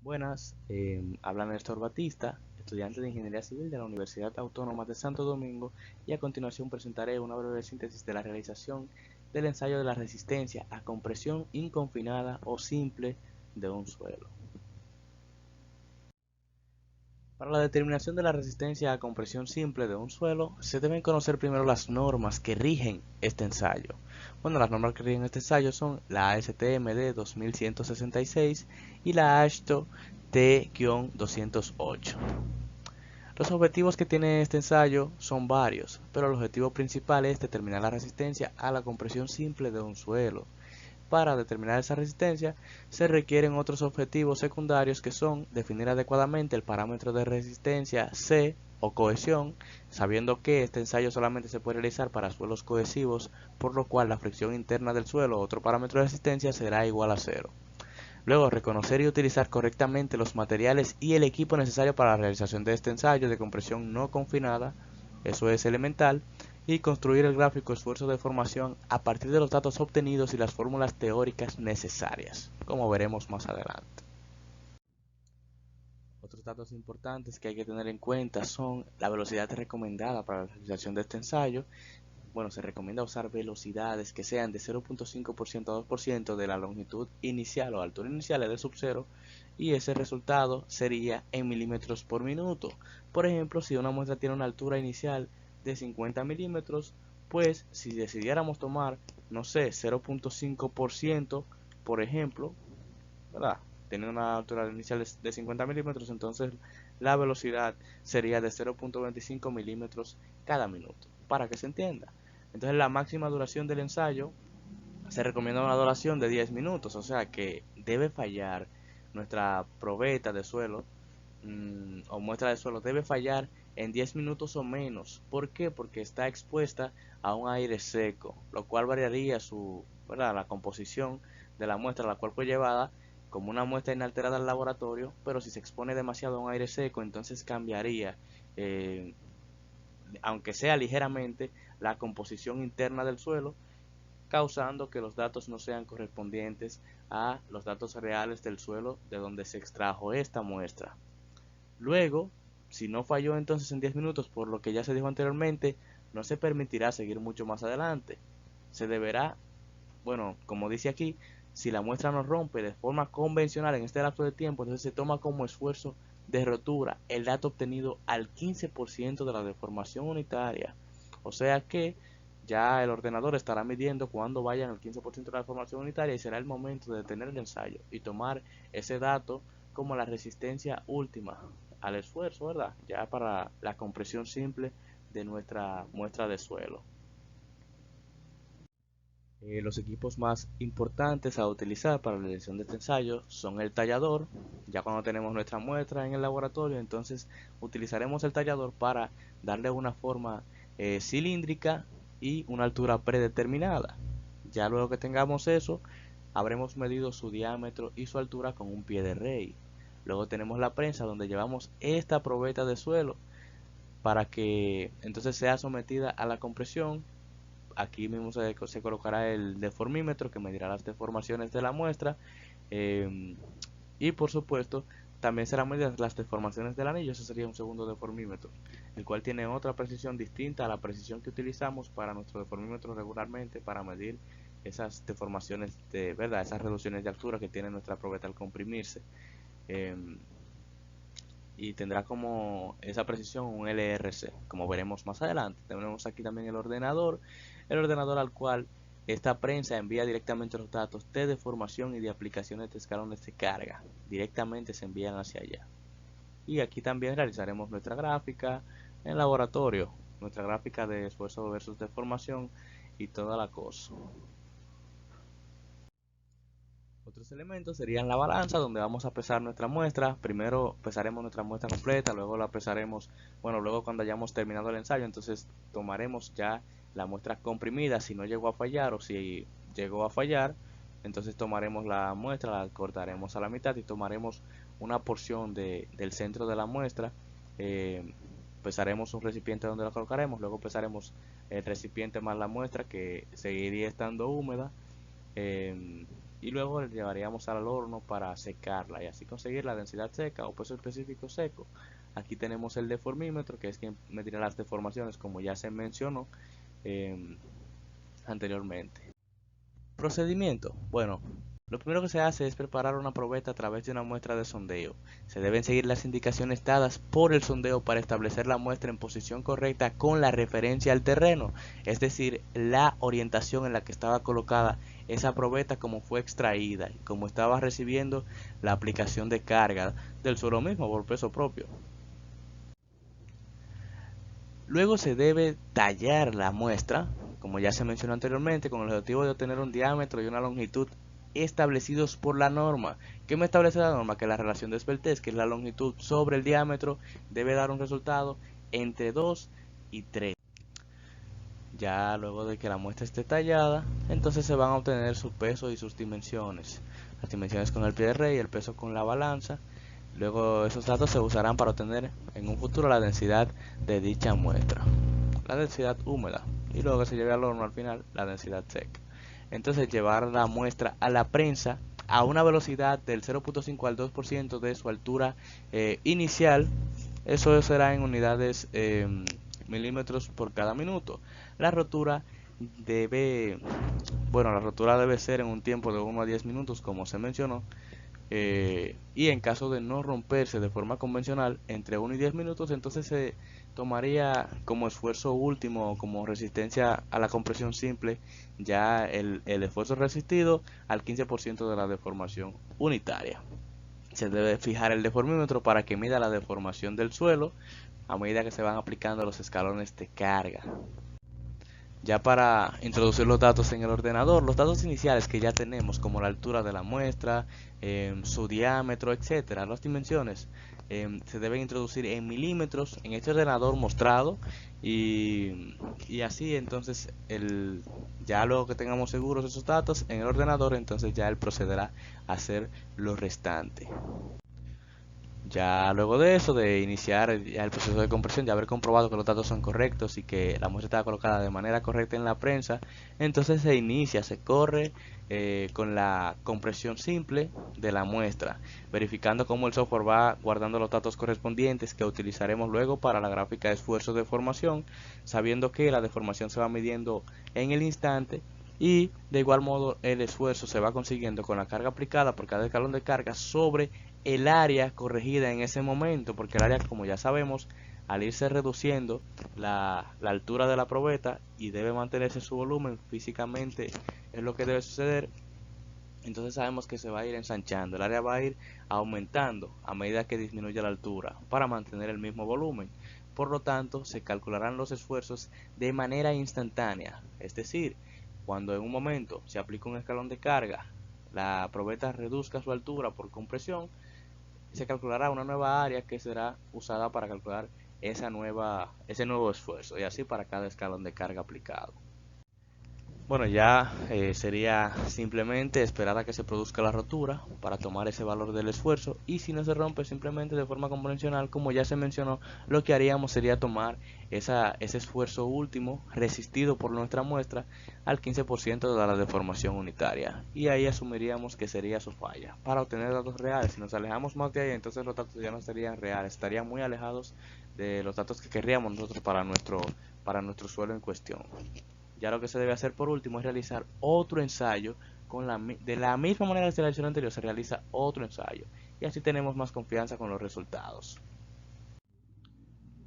Buenas, habla Néstor Batista, estudiante de Ingeniería Civil de la Universidad Autónoma de Santo Domingo, y a continuación presentaré una breve síntesis de la realización del ensayo de la resistencia a compresión inconfinada o simple de un suelo. Para la determinación de la resistencia a compresión simple de un suelo, se deben conocer primero las normas que rigen este ensayo. Bueno, las normas que rigen este ensayo son la ASTM D 2166 y la AASHTO T-208. Los objetivos que tiene este ensayo son varios, pero el objetivo principal es determinar la resistencia a la compresión simple de un suelo. Para determinar esa resistencia se requieren otros objetivos secundarios que son definir adecuadamente el parámetro de resistencia C o cohesión, sabiendo que este ensayo solamente se puede realizar para suelos cohesivos, por lo cual la fricción interna del suelo, otro parámetro de resistencia, será igual a cero. Luego, reconocer y utilizar correctamente los materiales y el equipo necesario para la realización de este ensayo de compresión no confinada, eso es elemental, y construir el gráfico esfuerzo de formación a partir de los datos obtenidos y las fórmulas teóricas necesarias, como veremos más adelante. Otros datos importantes que hay que tener en cuenta son la velocidad recomendada para la realización de este ensayo. Bueno, se recomienda usar velocidades que sean de 0.5% a 2% de la longitud inicial o altura inicial del subcero, y ese resultado sería en milímetros por minuto. Por ejemplo, si una muestra tiene una altura inicial de 50 milímetros, pues si decidiéramos tomar, no sé, 0.5%, por ejemplo, ¿verdad? Teniendo una altura inicial de 50 milímetros, entonces la velocidad sería de 0.25 milímetros cada minuto, para que se entienda. Entonces la máxima duración del ensayo se recomienda una duración de 10 minutos, o sea que debe fallar nuestra probeta de suelo o muestra de suelo, debe fallar en 10 minutos o menos. ¿Por qué? Porque está expuesta a un aire seco, lo cual variaría ¿verdad? La composición de la muestra, la cual fue llevada como una muestra inalterada al laboratorio, pero si se expone demasiado a un aire seco, entonces cambiaría, eh, aunque sea ligeramente, la composición interna del suelo, causando que los datos no sean correspondientes a los datos reales del suelo de donde se extrajo esta muestra. Luego, si no falló entonces en 10 minutos, por lo que ya se dijo anteriormente, no se permitirá seguir mucho más adelante. Se deberá, bueno, como dice aquí, si la muestra no rompe de forma convencional en este lapso de tiempo, entonces se toma como esfuerzo de rotura el dato obtenido al 15% de la deformación unitaria. O sea que ya el ordenador estará midiendo cuando vayan el 15% de la deformación unitaria, y será el momento de detener el ensayo y tomar ese dato como la resistencia última al esfuerzo, ¿verdad? Ya para la compresión simple de nuestra muestra de suelo. Los equipos más importantes a utilizar para la realización de este ensayo son el tallador. Ya cuando tenemos nuestra muestra en el laboratorio, entonces utilizaremos el tallador para darle una forma cilíndrica y una altura predeterminada. Ya luego que tengamos eso, habremos medido su diámetro y su altura con un pie de rey. Luego tenemos la prensa, donde llevamos esta probeta de suelo para que entonces sea sometida a la compresión. Aquí mismo se colocará el deformímetro que medirá las deformaciones de la muestra, eh, y por supuesto también serán medidas las deformaciones del anillo. Ese sería un segundo deformímetro, el cual tiene otra precisión distinta a la precisión que utilizamos para nuestro deformímetro regularmente para medir esas deformaciones de verdad, esas reducciones de altura que tiene nuestra probeta al comprimirse. eh, y tendrá como esa precisión un LRC, como veremos más adelante. Tenemos aquí también el ordenador al cual esta prensa envía directamente los datos de deformación y de aplicaciones de escalones de carga. Directamente se envían hacia allá. Y aquí también realizaremos nuestra gráfica en laboratorio, nuestra gráfica de esfuerzo versus deformación y toda la cosa. Otros elementos serían la balanza, donde vamos a pesar nuestra muestra. Primero pesaremos nuestra muestra completa, luego la pesaremos, bueno, luego cuando hayamos terminado el ensayo, entonces tomaremos ya la muestra comprimida si no llegó a fallar, o si llegó a fallar, entonces tomaremos la muestra, la cortaremos a la mitad y tomaremos una porción del centro de la muestra. eh, Pesaremos un recipiente donde la colocaremos, luego pesaremos el recipiente más la muestra, que seguiría estando húmeda. y luego la llevaríamos al horno para secarla y así conseguir la densidad seca o peso específico seco. Aquí tenemos el deformímetro, que es quien medirá las deformaciones, como ya se mencionó eh, anteriormente. Procedimiento. Bueno, lo primero que se hace es preparar una probeta a través de una muestra de sondeo. Se deben seguir las indicaciones dadas por el sondeo para establecer la muestra en posición correcta con la referencia al terreno, es decir, la orientación en la que estaba colocada esa probeta como fue extraída y como estaba recibiendo la aplicación de carga del suelo mismo por peso propio. Luego se debe tallar la muestra, como ya se mencionó anteriormente, con el objetivo de obtener un diámetro y una longitud establecidos por la norma. ¿Qué me establece la norma? Que la relación de Sveltez, que es la longitud sobre el diámetro, debe dar un resultado entre 2 y 3. Ya luego de que la muestra esté tallada, entonces se van a obtener su peso y sus dimensiones. Las dimensiones con el pie de rey, el peso con la balanza. Luego esos datos se usarán para obtener en un futuro la densidad de dicha muestra, la densidad húmeda, y luego que se lleve al horno al final la densidad seca. Entonces llevar la muestra a la prensa a una velocidad del 0.5 al 2% de su altura inicial. Eso será en unidades milímetros por cada minuto. La rotura debe, la rotura debe ser en un tiempo de 1 a 10 minutos, como se mencionó, y en caso de no romperse de forma convencional entre 1 y 10 minutos, entonces se tomaría como esfuerzo último o como resistencia a la compresión simple ya el esfuerzo resistido al 15% de la deformación unitaria. Se debe fijar el deformímetro para que mida la deformación del suelo a medida que se van aplicando los escalones de carga. Ya para introducir los datos en el ordenador, los datos iniciales que ya tenemos, como la altura de la muestra, su diámetro, etcétera, las dimensiones, se deben introducir en milímetros en este ordenador mostrado y así entonces ya luego que tengamos seguros esos datos en el ordenador, entonces ya él procederá a hacer lo restante. Ya luego de eso, de iniciar ya el proceso de compresión, ya haber comprobado que los datos son correctos y que la muestra está colocada de manera correcta en la prensa, entonces se corre con la compresión simple de la muestra, verificando cómo el software va guardando los datos correspondientes que utilizaremos luego para la gráfica de esfuerzo de deformación, sabiendo que la deformación se va midiendo en el instante y de igual modo el esfuerzo se va consiguiendo con la carga aplicada por cada escalón de carga sobre el área corregida en ese momento, porque el área, como ya sabemos, al irse reduciendo la altura de la probeta y debe mantenerse su volumen físicamente, es lo que debe suceder. Entonces sabemos que se va a ir ensanchando, el área va a ir aumentando a medida que disminuye la altura para mantener el mismo volumen. Por lo tanto, se calcularán los esfuerzos de manera instantánea, es decir, cuando en un momento se aplica un escalón de carga, la probeta reduzca su altura por compresión, se calculará una nueva área que será usada para calcular ese nuevo esfuerzo y así para cada escalón de carga aplicado. Bueno, ya sería simplemente esperar a que se produzca la rotura para tomar ese valor del esfuerzo, y si no se rompe simplemente de forma convencional, como ya se mencionó, lo que haríamos sería tomar ese esfuerzo último resistido por nuestra muestra al 15% de la deformación unitaria, y ahí asumiríamos que sería su falla. Para obtener datos reales, si nos alejamos más de ahí, entonces los datos ya no serían reales, estarían muy alejados de los datos que querríamos nosotros para nuestro suelo en cuestión. Ya lo que se debe hacer por último es realizar otro ensayo de la misma manera que se realizó el anterior, se realiza otro ensayo y así tenemos más confianza con los resultados.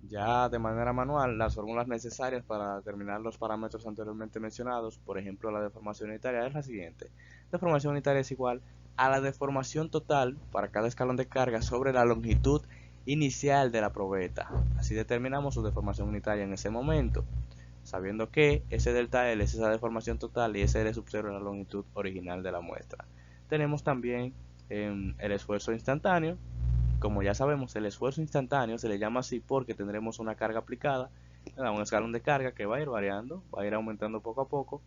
Ya de manera manual, las fórmulas necesarias para determinar los parámetros anteriormente mencionados, por ejemplo la deformación unitaria, es la siguiente. Deformación unitaria es igual a la deformación total para cada escalón de carga sobre la longitud inicial de la probeta. Así determinamos su deformación unitaria en ese momento, sabiendo que ese delta L es esa deformación total y ese L sub 0 es la longitud original de la muestra. Tenemos también el esfuerzo instantáneo. Como ya sabemos, el esfuerzo instantáneo se le llama así porque tendremos una carga aplicada, un escalón de carga que va a ir variando, va a ir aumentando poco a poco,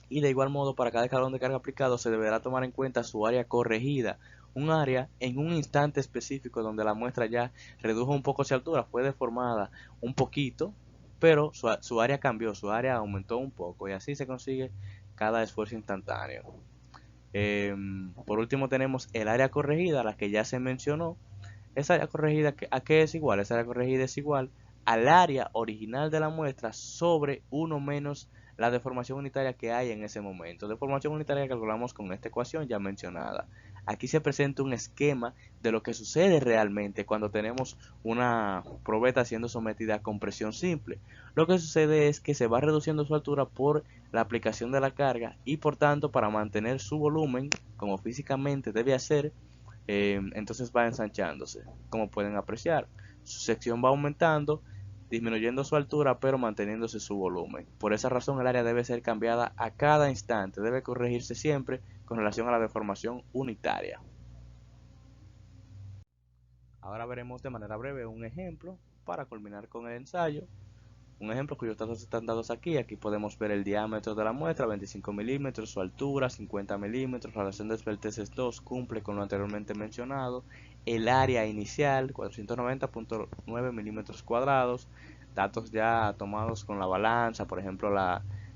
y de igual modo para cada escalón de carga aplicado se deberá tomar en cuenta su área corregida, un área en un instante específico donde la muestra ya redujo un poco su altura, fue deformada un poquito, pero su área cambió, su área aumentó un poco, y así se consigue cada esfuerzo instantáneo. Por último tenemos el área corregida, la que ya se mencionó. Esa área corregida, ¿a qué es igual? Esa área corregida es igual al área original de la muestra sobre 1 menos la deformación unitaria que hay en ese momento. Deformación unitaria que calculamos con esta ecuación ya mencionada. Aquí se presenta un esquema de lo que sucede realmente cuando tenemos una probeta siendo sometida a compresión simple. Lo que sucede es que se va reduciendo su altura por la aplicación de la carga y por tanto para mantener su volumen como físicamente debe hacer, entonces va ensanchándose, como pueden apreciar. Su sección va aumentando, disminuyendo su altura, pero manteniéndose su volumen. Por esa razón, el área debe ser cambiada a cada instante, debe corregirse siempre con relación a la deformación unitaria. Ahora veremos de manera breve un ejemplo para culminar con el ensayo. Un ejemplo cuyos datos están dados aquí. Aquí podemos ver el diámetro de la muestra, 25 milímetros, su altura, 50 milímetros, la relación de Esbelteses 2 cumple con lo anteriormente mencionado, el área inicial, 490.9 milímetros cuadrados, datos ya tomados con la balanza, por ejemplo,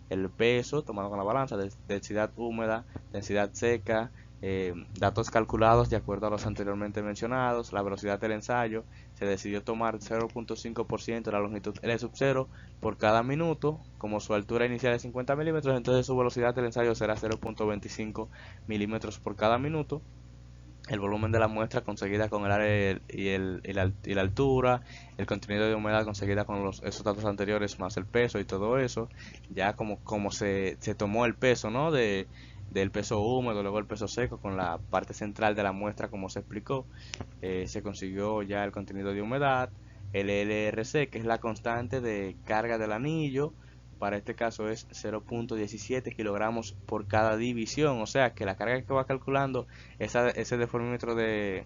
el peso tomado con la balanza, densidad húmeda, densidad seca, datos calculados de acuerdo a los anteriormente mencionados, la velocidad del ensayo, se decidió tomar 0.5% de la longitud L sub 0 por cada minuto, como su altura inicial es 50 milímetros, entonces su velocidad del ensayo será 0.25 milímetros por cada minuto. El volumen de la muestra conseguida con el área y la altura, el contenido de humedad conseguida con esos datos anteriores más el peso y todo eso, ya como se tomó el peso, ¿no? Del peso húmedo, luego el peso seco con la parte central de la muestra como se explicó, se consiguió ya el contenido de humedad, el LRC que es la constante de carga del anillo, para este caso es 0.17 kilogramos por cada división, o sea que la carga que va calculando ese deformímetro de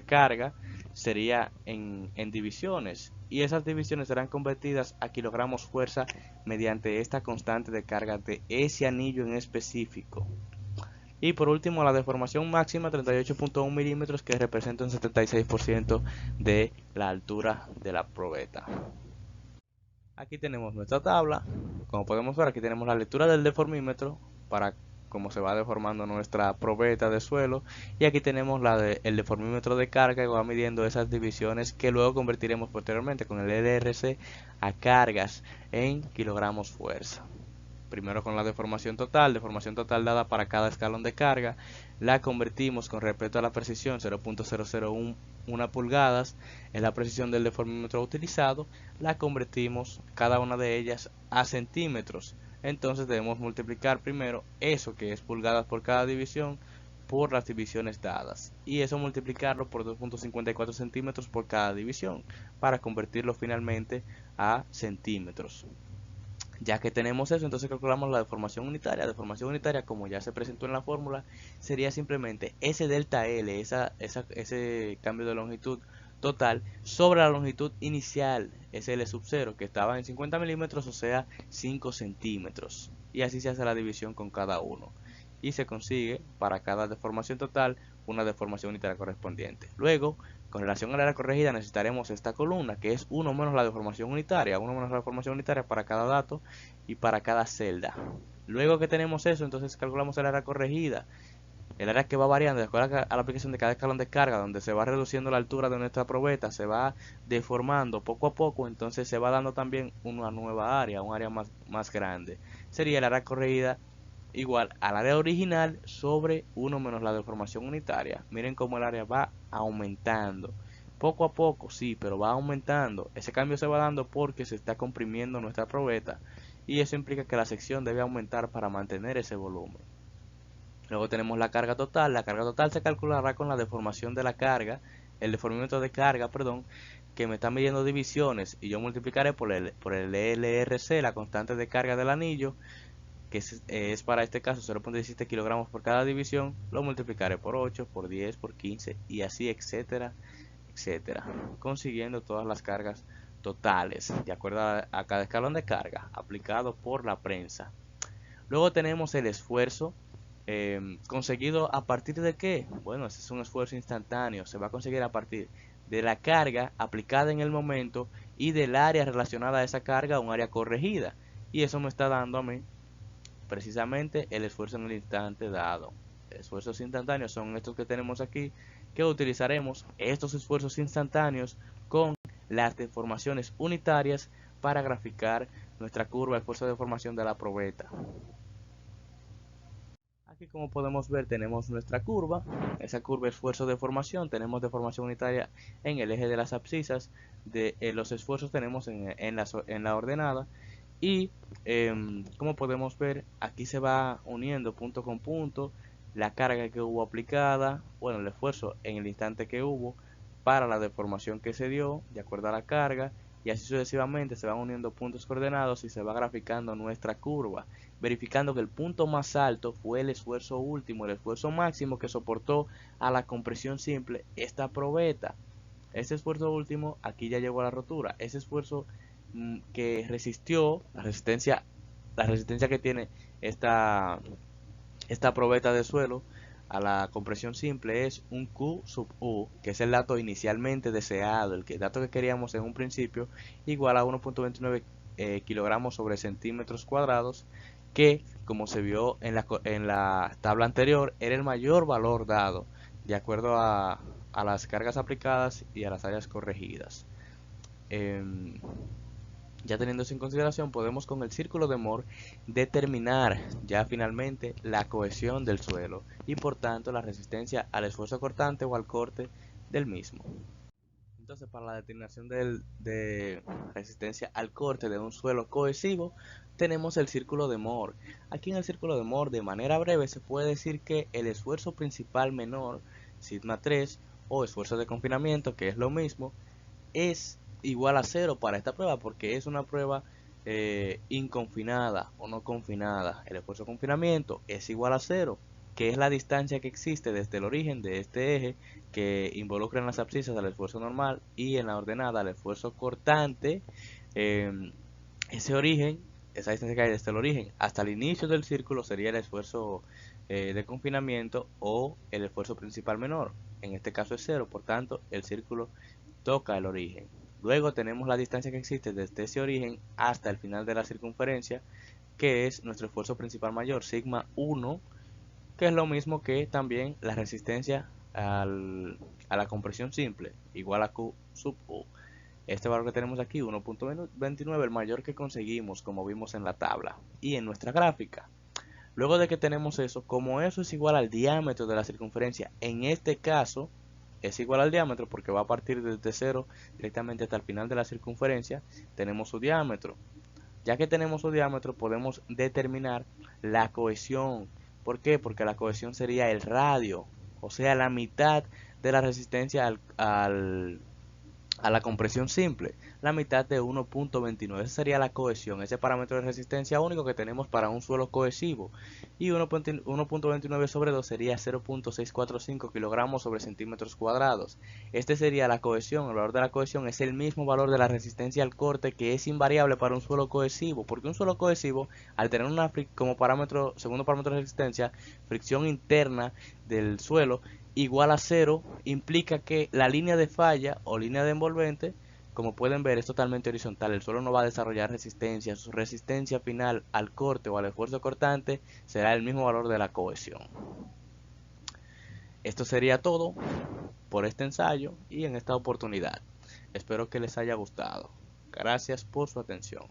carga sería en divisiones y esas divisiones serán convertidas a kilogramos fuerza mediante esta constante de carga de ese anillo en específico. Y por último, la deformación máxima 38.1 milímetros que representa un 76% de la altura de la probeta. Aquí tenemos nuestra tabla. Como podemos ver, aquí tenemos la lectura del deformímetro para cómo se va deformando nuestra probeta de suelo. Y aquí tenemos el deformímetro de carga que va midiendo esas divisiones que luego convertiremos posteriormente con el LRC a cargas en kilogramos fuerza. Primero con la deformación total dada para cada escalón de carga, la convertimos con respecto a la precisión 0.001 pulgadas, es la precisión del deformímetro utilizado, la convertimos cada una de ellas a centímetros. Entonces debemos multiplicar primero eso que es pulgadas por cada división por las divisiones dadas y eso multiplicarlo por 2.54 centímetros por cada división para convertirlo finalmente a centímetros. Ya que tenemos eso, entonces calculamos la deformación unitaria. La deformación unitaria, como ya se presentó en la fórmula, sería simplemente ese delta L, ese cambio de longitud total, sobre la longitud inicial, ese L sub 0, que estaba en 50 milímetros, o sea, 5 centímetros. Y así se hace la división con cada uno. Y se consigue para cada deformación total una deformación unitaria correspondiente. Luego, con relación al área corregida necesitaremos esta columna que es 1 menos la deformación unitaria, 1 menos la deformación unitaria para cada dato y para cada celda. Luego que tenemos eso, entonces calculamos el área corregida, el área que va variando de acuerdo a la aplicación de cada escalón de carga, donde se va reduciendo la altura de nuestra probeta, se va deformando poco a poco, entonces se va dando también una nueva área, un área más grande. Sería el área corregida igual al área original sobre 1 menos la deformación unitaria. Miren cómo el área va aumentando. Poco a poco, sí, pero va aumentando. Ese cambio se va dando porque se está comprimiendo nuestra probeta. Y eso implica que la sección debe aumentar para mantener ese volumen. Luego tenemos la carga total. La carga total se calculará con la deformación de la carga, el deformímetro de carga, perdón, que me está midiendo divisiones. Y yo multiplicaré por el LRC, la constante de carga del anillo, que es para este caso 0.17 kilogramos por cada división, lo multiplicaré por 8, por 10, por 15 y así, etcétera, etcétera, consiguiendo todas las cargas totales de acuerdo a cada escalón de carga aplicado por la prensa. Luego tenemos el esfuerzo conseguido a partir de qué. Bueno, ese es un esfuerzo instantáneo, se va a conseguir a partir de la carga aplicada en el momento y del área relacionada a esa carga, un área corregida. Y eso me está dando a mí precisamente el esfuerzo en el instante dado. esfuerzos instantáneos son estos que tenemos aquí, que utilizaremos estos esfuerzos instantáneos con las deformaciones unitarias para graficar nuestra curva de esfuerzo de deformación de la probeta. Aquí, como podemos ver, tenemos nuestra curva. Esa curva de esfuerzo de deformación, tenemos deformación unitaria en el eje de las abscisas, los esfuerzos tenemos en la ordenada, y como podemos ver, aquí se va uniendo punto con punto la carga que hubo aplicada, bueno, el esfuerzo en el instante que hubo para la deformación que se dio de acuerdo a la carga, y así sucesivamente se van uniendo puntos coordenados y se va graficando nuestra curva, verificando que el punto más alto fue el esfuerzo último, el esfuerzo máximo que soportó a la compresión simple esta probeta. Ese esfuerzo último aquí ya llegó a la rotura. Ese esfuerzo que resistió, la resistencia que tiene esta, esta probeta de suelo a la compresión simple es un Q sub U, que es el dato inicialmente deseado, dato que queríamos en un principio, igual a 1.29 kilogramos sobre centímetros cuadrados, que como se vio en la tabla anterior, era el mayor valor dado, de acuerdo a las cargas aplicadas y a las áreas corregidas. Ya teniendo eso en consideración, podemos con el círculo de Moore determinar ya finalmente la cohesión del suelo y por tanto la resistencia al esfuerzo cortante o al corte del mismo. Entonces, para la determinación de resistencia al corte de un suelo cohesivo, tenemos el círculo de Moore. Aquí en el círculo de Moore, de manera breve, se puede decir que el esfuerzo principal menor, sigma 3, o esfuerzo de confinamiento, que es lo mismo, es igual a cero para esta prueba porque es una prueba inconfinada o no confinada. El esfuerzo de confinamiento es igual a cero, que es la distancia que existe desde el origen de este eje que involucra en las abscisas al esfuerzo normal y en la ordenada al esfuerzo cortante. Ese origen, esa distancia que hay desde el origen hasta el inicio del círculo sería el esfuerzo de confinamiento o el esfuerzo principal menor. En este caso es cero, por tanto el círculo toca el origen. Luego tenemos la distancia que existe desde ese origen hasta el final de la circunferencia, que es nuestro esfuerzo principal mayor, sigma 1, que es lo mismo que también la resistencia a la compresión simple, igual a Q sub U. Este valor que tenemos aquí, 1.29, el mayor que conseguimos, como vimos en la tabla y en nuestra gráfica. Luego de que tenemos eso, como eso es igual al diámetro de la circunferencia, en este caso es igual al diámetro porque va a partir desde cero directamente hasta el final de la circunferencia, tenemos su diámetro. Ya que tenemos su diámetro, podemos determinar la cohesión. ¿Por qué? Porque la cohesión sería el radio, o sea, la mitad de la resistencia a la compresión simple, la mitad de 1.29. Esa sería la cohesión, ese parámetro de resistencia único que tenemos para un suelo cohesivo. Y 1.29 sobre 2 sería 0.645 kilogramos sobre centímetros cuadrados. Este sería la cohesión. El valor de la cohesión es el mismo valor de la resistencia al corte, que es invariable para un suelo cohesivo, porque un suelo cohesivo, al tener como parámetro, segundo parámetro de resistencia, fricción interna del suelo igual a cero, implica que la línea de falla o línea de envolvente, como pueden ver, es totalmente horizontal. El suelo no va a desarrollar resistencia. Su resistencia final al corte o al esfuerzo cortante será el mismo valor de la cohesión. Esto sería todo por este ensayo y en esta oportunidad. Espero que les haya gustado. Gracias por su atención.